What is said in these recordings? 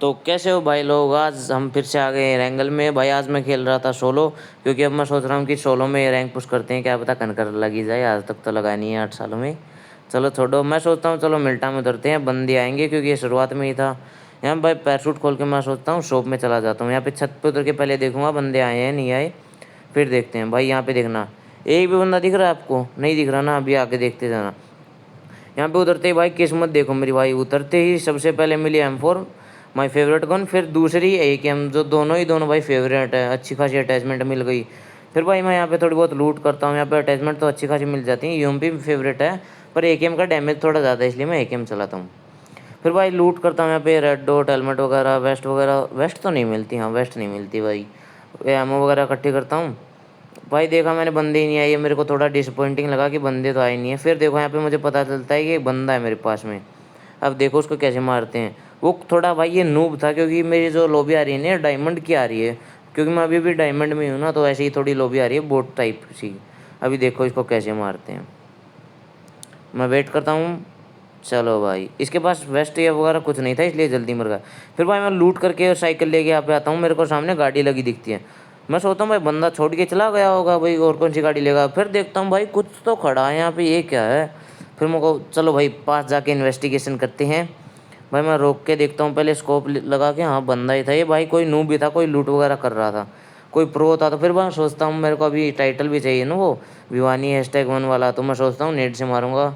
तो कैसे हो भाई लोग। आज हम फिर से आ गए हैं रैंगल में। भाई आज मैं खेल रहा था सोलो, क्योंकि अब मैं सोच रहा हूँ कि सोलो में रैंक पुश करते हैं, क्या पता कनकर लगी जाए। आज तक तो लगा नहीं है 8 सालों में। चलो छोड़ो, मैं सोचता हूँ चलो मिल्टा में उतरते हैं, बंदे आएंगे क्योंकि ये शुरुआत में ही था। यहाँ भाई पैराशूट खोल के मैं सोचता हूँ शॉप में चला जाता हूँ। यहाँ पे छत पे उतर के पहले देखूंगा बंदे आए हैं नहीं आए, फिर देखते हैं। भाई यहाँ पे देखना, एक भी बंदा दिख रहा है आपको? नहीं दिख रहा ना, अभी आके देखते जाना। यहाँ पे उतरते ही भाई किस्मत देखो मेरी भाई, उतरते ही सबसे पहले मिली M4 माय फेवरेट गन, फिर दूसरी AKM, जो दोनों भाई फेवरेट है। अच्छी खासी अटैचमेंट मिल गई। फिर भाई मैं यहाँ पे थोड़ी बहुत लूट करता हूँ। यहाँ पे अटैचमेंट तो अच्छी खासी मिल जाती है। UMP भी फेवरेट है, पर AKM का डैमेज थोड़ा ज़्यादा है, इसलिए मैं AKM चलाता हूँ। फिर भाई लूट करता हूँ यहाँ पे रेड डॉट हेलमेट वगैरह, वेस्ट वगैरह। वेस्ट तो नहीं मिलती, हाँ वेस्ट नहीं मिलती भाई। एमओ वगैरह इकट्ठी करता हूँ। भाई देखा मैंने बंदे ही नहीं आए, मेरे को थोड़ा डिसअपॉइंटिंग लगा कि बंदे तो आए नहीं है। फिर देखो यहाँ पे मुझे पता चलता है कि एक बंदा है मेरे पास में। अब देखो उसको कैसे मारते हैं। वो थोड़ा भाई ये नूब था, क्योंकि मेरी जो लॉबी आ रही है ना डायमंड की आ रही है, क्योंकि मैं अभी भी डायमंड में हूँ ना, तो ऐसे ही थोड़ी लॉबी आ रही है बोट टाइप सी। अभी देखो इसको कैसे मारते हैं। मैं वेट करता हूँ। चलो भाई, इसके पास वेस्ट या वगैरह कुछ नहीं था, इसलिए जल्दी मर गया। फिर भाई मैं लूट करके साइकिल लेके यहाँ पे आता हूँ। मेरे को सामने गाड़ी लगी दिखती है। मैं सोचता हूँ भाई बंदा छोड़ के चला गया होगा भाई, और कौन सी गाड़ी लेगा। फिर देखता हूँ भाई कुछ तो खड़ा है यहाँ पे, ये क्या है। फिर मेरे को चलो भाई पास जाके इन्वेस्टिगेशन करते हैं। भाई मैं रोक के देखता हूँ पहले स्कोप लगा के, हाँ बंदा ही था ये भाई। कोई नूब भी था, कोई लूट वगैरह कर रहा था, कोई प्रो था। तो फिर मैं सोचता हूँ मेरे को अभी टाइटल भी चाहिए ना, वो भिवानी #1 वाला। तो मैं सोचता हूँ नेट से मारूंगा।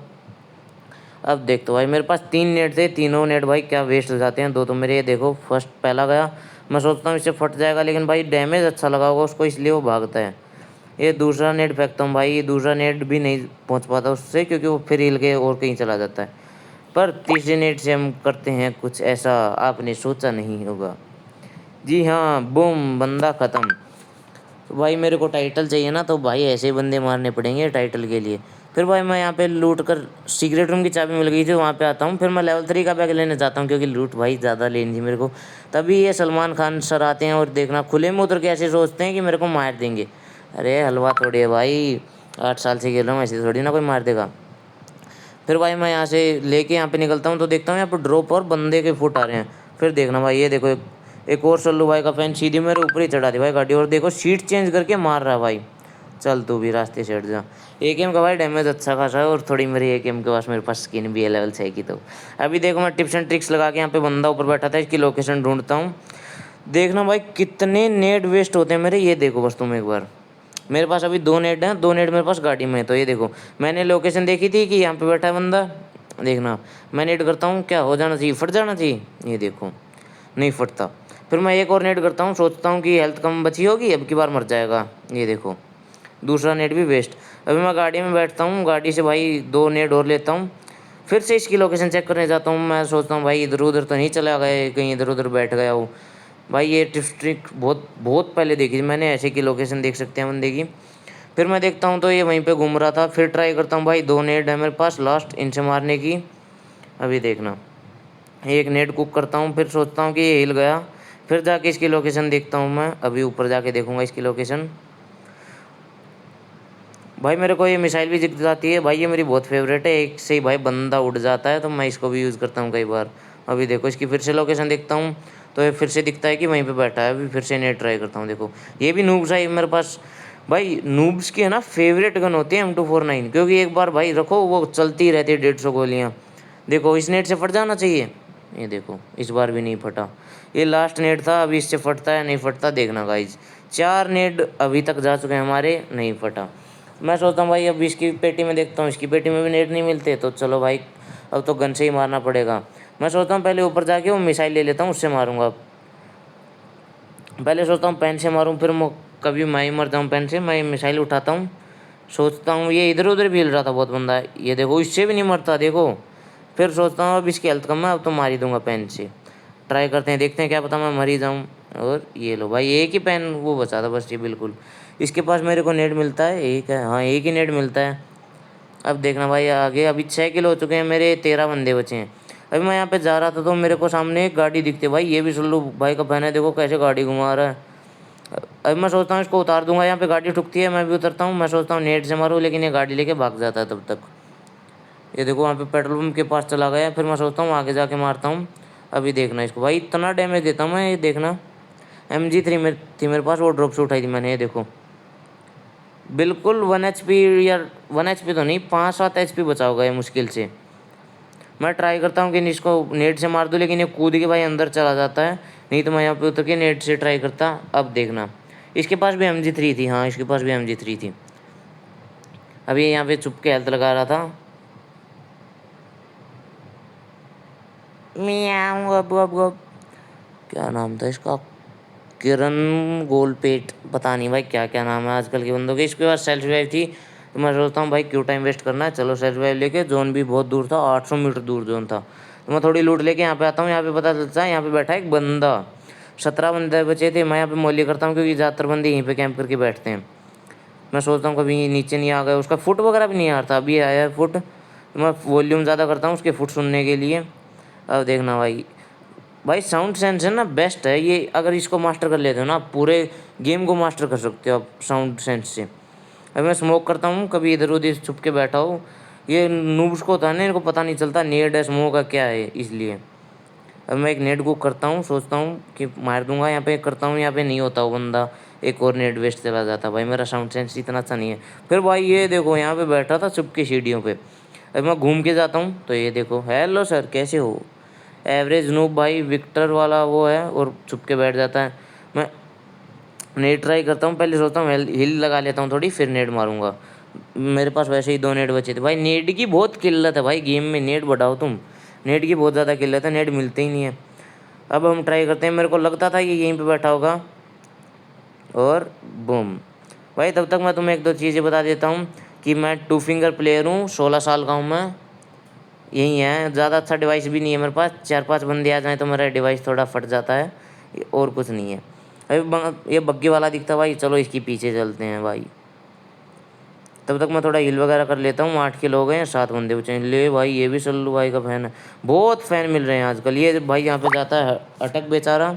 अब देख तो भाई मेरे पास 3 नेट थे, तीनों नेट भाई क्या वेस्ट हो जाते हैं। दो तो मेरे, ये देखो फर्स्ट पहला गया। मैं सोचता हूँ इससे फट जाएगा, लेकिन भाई डैमेज अच्छा लगा होगा उसको, इसलिए वो भागता है। ये दूसरा नेट फेंकता हूँ भाई, ये दूसरा नेट भी नहीं पहुँच पाता उससे, क्योंकि वो फिर हिल के और कहीं चला जाता है। पर तीसरे नेट से हम करते हैं कुछ ऐसा आपने सोचा नहीं होगा। जी हाँ, बूम, बंदा ख़त्म। तो भाई मेरे को टाइटल चाहिए ना, तो भाई ऐसे ही बंदे मारने पड़ेंगे टाइटल के लिए। फिर भाई मैं यहाँ पे लूट कर, सीक्रेट रूम की चाबी मिल गई थी, वहाँ पे आता हूँ। फिर मैं लेवल 3 का बैग लेने जाता हूँ, क्योंकि लूट भाई ज़्यादा लेनी थी मेरे को। तभी ये सलमान खान सर आते हैं, और देखना खुले में उतर के ऐसे सोचते हैं कि मेरे को मार देंगे। अरे हलवा थोड़ी है भाई, 8 साल से खेल रहा हूँ, ऐसे थोड़ी ना कोई मार देगा। फिर भाई मैं यहाँ से लेके यहाँ पे निकलता हूँ, तो देखता हूँ यहाँ पर ड्रॉप और बंदे के फुट आ रहे हैं। फिर देखना भाई, ये देखो एक और सल्लू भाई का फैन सीधी मेरे ऊपर ही चढ़ा दी भाई गाड़ी, और देखो सीट चेंज करके मार रहा है भाई। चल तू भी रास्ते से हट जा। AKM का भाई डैमेज अच्छा खासा है, और थोड़ी मेरी AKM के पास मेरे पास स्किन भी है लेवल 6 की। तो अभी देखो मैं टिप्स एंड ट्रिक्स लगा के यहाँ पे बंदा ऊपर बैठा था, इसकी लोकेशन ढूंढता हूँ। देखना भाई कितने नेट वेस्ट होते हैं मेरे, ये देखो बस तुम एक बार। मेरे पास अभी 2 नेट हैं, 2 नेट मेरे पास गाड़ी में है। तो ये देखो मैंने लोकेशन देखी थी कि यहाँ पे बैठा है बंदा। देखना मैं नेट करता हूँ, क्या हो जाना चाहिए, फट जाना चाहिए। ये देखो नहीं फटता। फिर मैं एक और नेट करता हूँ, सोचता हूँ कि हेल्थ कम बची होगी, अब की बार मर जाएगा। ये देखो दूसरा नेट भी वेस्ट। अभी मैं गाड़ी में बैठता हूँ, गाड़ी से भाई 2 नेट और लेता हूँ। फिर से इसकी लोकेशन चेक करने जाता हूँ। मैं सोचता हूँ भाई इधर उधर तो नहीं चला गया, कहीं इधर उधर बैठ गया हो। भाई ये टिप्स ट्रिक बहुत बहुत पहले देखी थी मैंने, ऐसे की लोकेशन देख सकते हैं बंदे की। फिर मैं देखता हूँ तो ये वहीं पे घूम रहा था। फिर ट्राई करता हूँ भाई, 2 नेट है मेरे पास लास्ट, इनसे मारने की। अभी देखना एक नेट कुक करता हूँ, फिर सोचता हूँ कि ये हिल गया। फिर जाके इसकी लोकेशन देखता हूँ मैं, अभी ऊपर जाके देखूंगा इसकी लोकेशन। भाई मेरे को ये मिसाइल भी दिख जाती है भाई, ये मेरी बहुत फेवरेट है। एक से ही भाई बंदा उड़ जाता है, तो मैं इसको भी यूज़ करता हूँ कई बार। अभी देखो इसकी फिर से लोकेशन देखता हूँ, तो ये फिर से दिखता है कि वहीं पे बैठा है। अभी फिर से नेट ट्राई करता हूँ, देखो ये भी नूब्स है मेरे पास। भाई नूब्स की है ना फेवरेट गन होती है M249, क्योंकि एक बार भाई रखो वो चलती ही रहती है 150 गोलियाँ। देखो इस नेट से फट जाना चाहिए, ये देखो इस बार भी नहीं फटा। ये लास्ट नेट था, अभी इससे फटता है नहीं फटता देखना गाइज। 4 नेट अभी तक जा चुके हैं हमारे, नहीं फटा। मैं सोचता हूँ भाई अब इसकी पेटी में देखता हूँ, इसकी पेटी में भी नेट नहीं मिलते, तो चलो भाई अब तो गन से ही मारना पड़ेगा। मैं सोचता हूँ पहले ऊपर जाके वो मिसाइल ले लेता हूँ, उससे मारूंगा। पहले सोचता हूँ पेन से मारूँ, फिर कभी मैं ही मर जाऊँ पेन से। मैं मिसाइल उठाता हूँ, सोचता हूँ ये इधर उधर भी हिल रहा था बहुत बंदा है, ये देखो इससे भी नहीं मरता देखो। फिर सोचता हूँ अब इसकी हेल्थ कम है, अब तो मार ही दूंगा पेन से। ट्राई करते हैं, देखते हैं क्या पता मैं मर ही जाऊँ। और ये लो भाई एक ही पेन वो बचा था बस, ये बिल्कुल। इसके पास मेरे को नेट मिलता है एक है, हाँ एक ही नेट मिलता है। अब देखना भाई आगे, अभी 6 किलो हो चुके हैं मेरे, 13 बंदे बचे हैं। अभी मैं यहाँ पे जा रहा था, तो मेरे को सामने एक गाड़ी दिखती है भाई, ये भी सुल्लू भाई का फैन है, देखो कैसे गाड़ी घुमा रहा है। अभी मैं सोचता हूँ इसको उतार दूंगा, यहाँ पे गाड़ी ठुकती है, मैं भी उतरता हूँ। मैं सोचता हूँ नेट से मारूँ, लेकिन ये गाड़ी लेके भाग जाता है तब तक। ये देखो वहाँ पे पेट्रोल पंप के पास चला गया। फिर मैं सोचता हूँ आगे जाके मारता हूँ। अभी देखना इसको भाई, इतना डैमेज देता हूँ मैं, ये देखना। MG3 में थी मेरे पास, वो ड्रॉप से उठाई थी मैंने, ये देखो बिल्कुल 1 HP, या 1 HP तो नहीं, 5-7 HP बचा होगा ये मुश्किल से। मैं ट्राई करता हूँ कि इसको नेट से मार दूँ, लेकिन ये कूद के भाई अंदर चला जाता है, नहीं तो मैं यहाँ पे उतर के नेट से ट्राई करता। अब देखना, इसके पास भी MG3 थी, हाँ इसके पास भी MG3 थी। अभी यहाँ पे चुप के हेल्थ लगा रहा था। मियाऊं, अब क्या नाम था इसका, किरण गोलपेट, पता नहीं भाई क्या क्या नाम है आजकल के बंदों के। इसके बाद सेल्फ रिवाइव थी, तो मैं सोचता हूँ भाई क्यों टाइम वेस्ट करना है, चलो सेल्फ रिवाइव लेके। जोन भी बहुत दूर था, 800 मीटर दूर जोन था, तो मैं थोड़ी लूट लेके यहाँ पे आता हूँ। यहाँ पे पता चलता है यहाँ पे बैठा एक बंदा, 17 बंदे बचे थे। मैं यहाँ पे मौली करता हूँ क्योंकि ज़्यादातर बंदे यहीं पे कैंप करके बैठते हैं। मैं सोचता हूँ कभी नीचे नहीं आ गया, उसका फुट वगैरह भी नहीं आ रहा था, अभी आया है फुट। तो मैं वॉल्यूम ज़्यादा करता हूँ उसके फुट सुनने के लिए। अब देखना भाई, भाई साउंड सेंस है ना बेस्ट है ये, अगर इसको मास्टर कर लेते हो ना आप पूरे गेम को मास्टर कर सकते हो आप साउंड सेंस से। अभी मैं स्मोक करता हूँ, कभी इधर उधर छुप के बैठा हूँ। ये नूब्स को होता है ना, इनको पता नहीं चलता नेड है स्मोक का क्या है, इसलिए। अब मैं एक नेट कुक करता हूँ, सोचता हूँ कि मार दूंगा, यहाँ पे करता हूँ, यहाँ पे नहीं होता वो बंदा, एक और नेट वेस्ट चला जाता। भाई मेरा साउंड सेंस इतना अच्छा नहीं है। फिर भाई ये देखो यहाँ पे बैठा था चुप के सीढ़ियों पे। अब मैं घूम के जाता हूँ तो ये देखो, हेलो सर कैसे हो। एवरेज नूब भाई, विक्टर वाला वो है, और छुप के बैठ जाता है। मैं नेट ट्राई करता हूँ, पहले सोचता हूँ हिल लगा लेता हूँ थोड़ी, फिर नेट मारूंगा। मेरे पास वैसे ही 2 नेट बचे थे भाई। नेट की बहुत किल्लत है भाई गेम में, नेट बढ़ाओ तुम, नेट की बहुत ज़्यादा किल्लत है, नेट मिलते ही नहीं है। अब हम ट्राई करते हैं, मेरे को लगता था कि यहीं पे बैठा होगा, और बूम। भाई तब तक मैं तुम्हें एक दो चीज़ें बता देता हूँ कि मैं 2 फिंगर प्लेयर हूँ, 16 साल का हूँ मैं। यही है, ज़्यादा अच्छा डिवाइस भी नहीं है मेरे पास, 4-5 बंदे आ जाएँ तो मेरा डिवाइस थोड़ा फट जाता है, और कुछ नहीं है। अभी ये बग्गी वाला दिखता भाई, चलो इसके पीछे चलते हैं भाई। तब तक मैं थोड़ा हिल वगैरह कर लेता हूँ। 8 के लोग हैं, 7 बंदे बचे हैं। ले भाई ये भी सल्लू भाई का फैन है, बहुत फैन मिल रहे हैं आजकल। ये भाई यहाँ पे जाता है अटक बेचारा,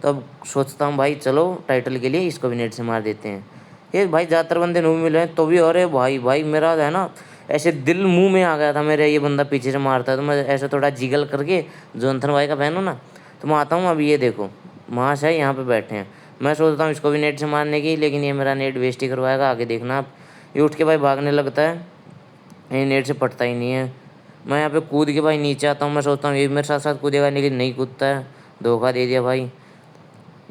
तो अब सोचता हूँ भाई चलो टाइटल के लिए इसको भी नेट से मार देते हैं। ये भाई ज़्यादातर बंदे नहीं मिल रहे हैं तो भी, अरे भाई भाई मेरा है ना ऐसे दिल मुंह में आ गया था मेरे, ये बंदा पीछे से मारता है, तो मैं ऐसे थोड़ा जिगल करके, जोनथन भाई का फैन हूँ ना, तो मैं आता हूँ। अभी ये देखो माश है यहाँ पे बैठे हैं, मैं सोचता हूँ इसको भी नेट से मारने की, लेकिन ये मेरा नेट वेस्ट ही करवाएगा। आगे देखना आप, ये उठ के भाई भागने लगता है, ये नेट से पटता ही नहीं है। मैं यहाँ पे कूद के भाई नीचे आता हूँ, मैं सोचता हूँ ये मेरे साथ साथ कूदेगा, लेकिन नहीं कूदता है, धोखा दे दिया भाई।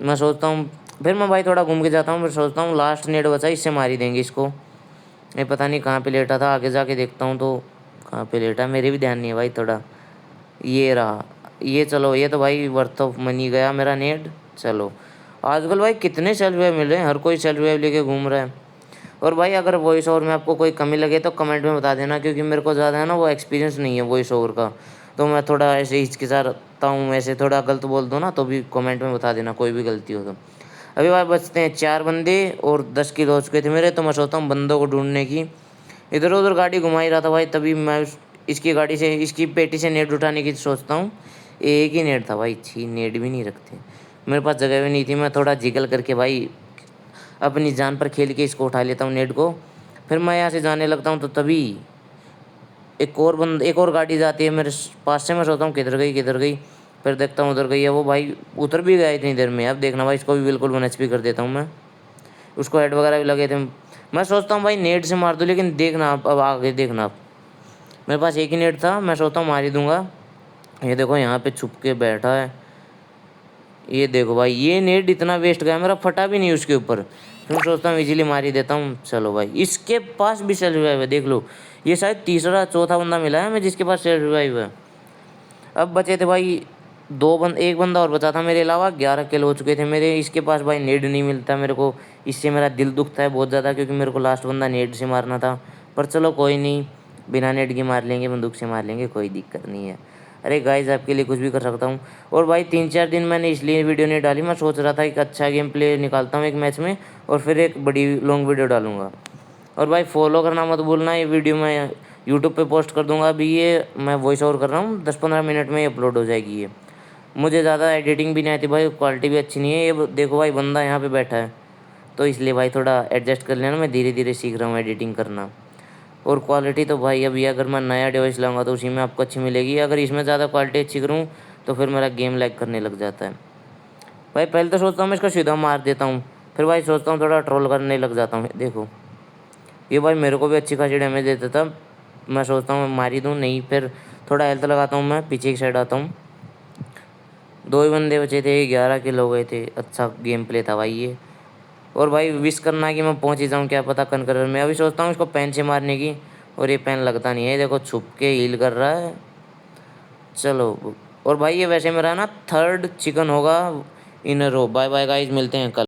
मैं सोचता हूँ, फिर मैं भाई थोड़ा घूम के जाता हूँ, फिर सोचता हूँ लास्ट नेट बचा, इससे मार ही देंगे इसको। ये पता नहीं कहाँ पे लेटा था, आगे जाके देखता हूँ तो कहाँ पे लेटा, मेरे भी ध्यान नहीं है भाई थोड़ा। ये रहा, ये चलो, ये तो भाई वर्थ ऑफ मनी गया मेरा नेट। चलो आजकल भाई कितने सेल्फ वेव मिल रहे हैं, हर कोई सेल्फ वेव लेके घूम रहा है। और भाई अगर वॉइस ओवर में आपको कोई कमी लगे तो कमेंट में बता देना, क्योंकि मेरे को ज़्यादा है ना वो एक्सपीरियंस नहीं है वॉइस ओवर का, तो मैं थोड़ा ऐसे हिचकिचाता हूँ, ऐसे थोड़ा गलत बोल दो ना तो भी कमेंट में बता देना, कोई भी गलती हो तो। अभी भाई बचते हैं 4 बंदे, और 10 किलो हो चुके थे मेरे, तो मैं सोचता हूँ बंदों को ढूंढने की। इधर उधर गाड़ी घुमा ही रहा था भाई, तभी मैं इसकी गाड़ी से, इसकी पेटी से नेट उठाने की सोचता हूँ। एक ही नेट था भाई, छी नेट भी नहीं रखते मेरे पास, जगह भी नहीं थी। मैं थोड़ा जिगल करके भाई अपनी जान पर खेल के इसको उठा लेता हूँ नेट को। फिर मैं यहाँ से जाने लगता हूँ, तो तभी एक और गाड़ी जाती है मेरे पास से। मैं सोचता हूँ किधर गई किधर गई, फिर देखता हूँ उधर गई है, वो भाई उतर भी गया इतनी देर में। अब देखना भाई, इसको भी बिल्कुल 1 HP कर देता हूँ मैं, उसको हेड वगैरह भी लगे थे। मैं सोचता हूँ भाई नेट से मार दूँ, लेकिन देखना आप, अब आगे देखना आप, मेरे पास एक ही नेट था, मैं सोचता हूँ मार ही दूंगा। ये देखो यहाँ पे छुप के बैठा है, ये देखो भाई ये नेट इतना वेस्ट गया मेरा, फटा भी नहीं उसके ऊपर। फिर मैं सोचता हूँ इजीली मार ही देता हूँ। चलो भाई इसके पास भी सेल्फ रिवाइव है, देख लो, ये शायद तीसरा चौथा बंदा मिला है हमें जिसके पास सेल्फ रिवाइव है। अब बचे थे भाई एक बंदा और बचा था मेरे अलावा, 11 किल हो चुके थे मेरे। इसके पास भाई नेट नहीं मिलता मेरे को, इससे मेरा दिल दुखता है बहुत ज़्यादा, क्योंकि मेरे को लास्ट बंदा नेट से मारना था। पर चलो कोई नहीं, बिना नेट के मार लेंगे, बंदूक से मार लेंगे, कोई दिक्कत नहीं है। अरे गाइस आपके लिए कुछ भी कर सकता हूँ। और भाई 3-4 दिन मैंने इसलिए वीडियो नहीं डाली, मैं सोच रहा था एक अच्छा गेम प्ले निकालता हूँ एक मैच में, और फिर एक बड़ी लॉन्ग वीडियो डालूंगा। और भाई फॉलो करना मत भूलना, ये वीडियो मैं यूट्यूब पे पोस्ट कर दूंगा। अभी ये मैं वॉइस ओवर कर रहा हूँ, 10-15 मिनट में अपलोड हो जाएगी ये। मुझे ज़्यादा एडिटिंग भी नहीं आती भाई, क्वालिटी भी अच्छी नहीं है। ये देखो भाई बंदा यहाँ पे बैठा है, तो इसलिए भाई थोड़ा एडजस्ट कर लेना, मैं धीरे धीरे सीख रहा हूँ एडिटिंग करना। और क्वालिटी तो भाई अभी अगर मैं नया डिवाइस लाऊंगा तो उसी में आपको अच्छी मिलेगी, अगर इसमें ज़्यादा क्वालिटी अच्छी करूँ तो फिर मेरा गेम लैग करने लग जाता है भाई। पहले तो सोचता हूँ मैं इसको सीधा मार देता हूँ, फिर भाई सोचता हूँ थोड़ा ट्रोल करने लग जाता हूँ। देखो ये भाई मेरे को भी अच्छी खासी डैमेज देता था, मैं सोचता हूँ मार ही दूँ, नहीं फिर थोड़ा हेल्थ लगाता हूँ, मैं पीछे की साइड आता हूँ। 2 ही बंदे बचे थे, 11 किल हो गए थे। अच्छा गेम प्ले था भाई ये। और भाई विश करना है कि मैं पहुंच ही जाऊँ, क्या पता कनकर में। अभी सोचता हूँ इसको पेन से मारने की, और ये पेन लगता नहीं है, देखो छुप के हील कर रहा है। चलो, और भाई ये वैसे मेरा ना 3rd चिकन होगा इन रो। बाय बाय गाइस, मिलते हैं कल।